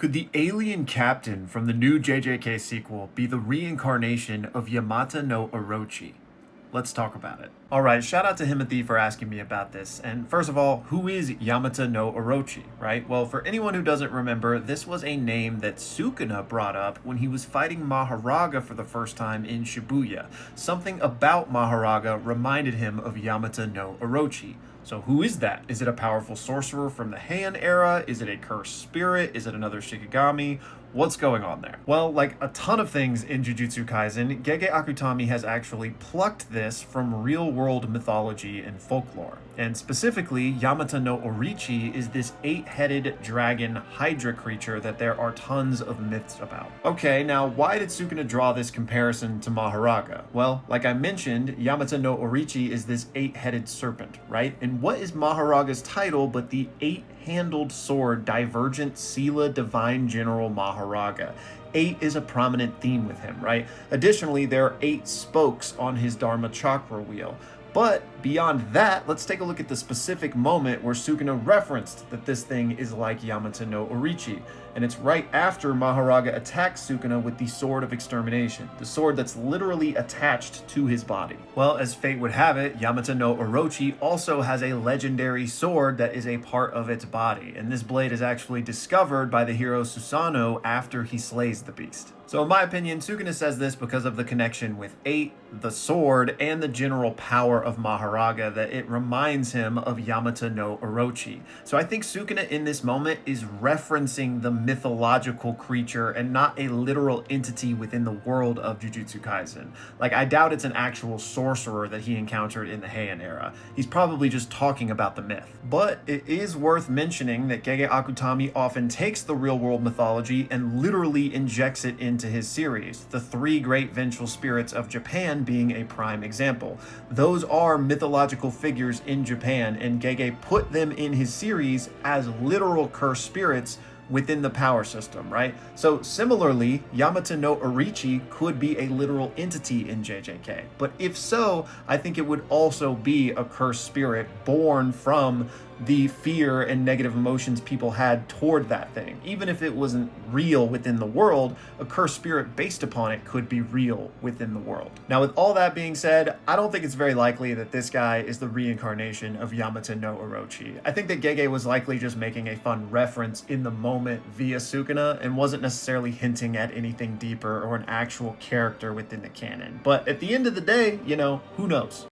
Could the alien captain from the new JJK sequel be the reincarnation of Yamata no Orochi? Let's talk about it. Alright, shout out to Himothy for asking me about this. And first of all, who is Yamata no Orochi, right? Well, for anyone who doesn't remember, this was a name that Sukuna brought up when he was fighting Mahoraga for the first time in Shibuya. Something about Mahoraga reminded him of Yamata no Orochi. So who is that? Is it a powerful sorcerer from the Heian era? Is it a cursed spirit? Is it another Shikigami? What's going on there? Well, like a ton of things in Jujutsu Kaisen, Gege Akutami has actually plucked this from real-world mythology and folklore. And specifically, Yamata no Orochi is this 8-headed dragon hydra creature that there are tons of myths about. Okay, now why did Sukuna draw this comparison to Mahoraga? Well, like I mentioned, Yamata no Orochi is this 8-headed serpent, right? And what is Mahoraga's title but the 8-handled sword Divergent Sila Divine General Mahoraga? 8 is a prominent theme with him, right? Additionally, there are 8 spokes on his Dharma chakra wheel. But beyond that, let's take a look at the specific moment where Sukuna referenced that this thing is like Yamata no Orochi. And it's right after Mahoraga attacks Sukuna with the Sword of Extermination, the sword that's literally attached to his body. Well, as fate would have it, Yamata no Orochi also has a legendary sword that is a part of its body, and this blade is actually discovered by the hero Susanoo after he slays the beast. So in my opinion, Sukuna says this because of the connection with 8, the sword, and the general power of Mahoraga, that it reminds him of Yamata no Orochi. So I think Sukuna in this moment is referencing the mythological creature and not a literal entity within the world of Jujutsu Kaisen. Like, I doubt it's an actual sorcerer that he encountered in the Heian era. He's probably just talking about the myth. But it is worth mentioning that Gege Akutami often takes the real-world mythology and literally injects it into his series, the 3 great vengeful spirits of Japan being a prime example. Those are mythological figures in Japan, and Gege put them in his series as literal cursed spirits within the power system, right? So similarly, Yamata no Orochi could be a literal entity in JJK. But if so, I think it would also be a cursed spirit born from the fear and negative emotions people had toward that thing. Even if it wasn't real within the world, a cursed spirit based upon it could be real within the world. Now, with all that being said, I don't think it's very likely that this guy is the reincarnation of Yamata no Orochi. I think that Gege was likely just making a fun reference in the moment via Sukuna and wasn't necessarily hinting at anything deeper or an actual character within the canon. But at the end of the day, you know, who knows?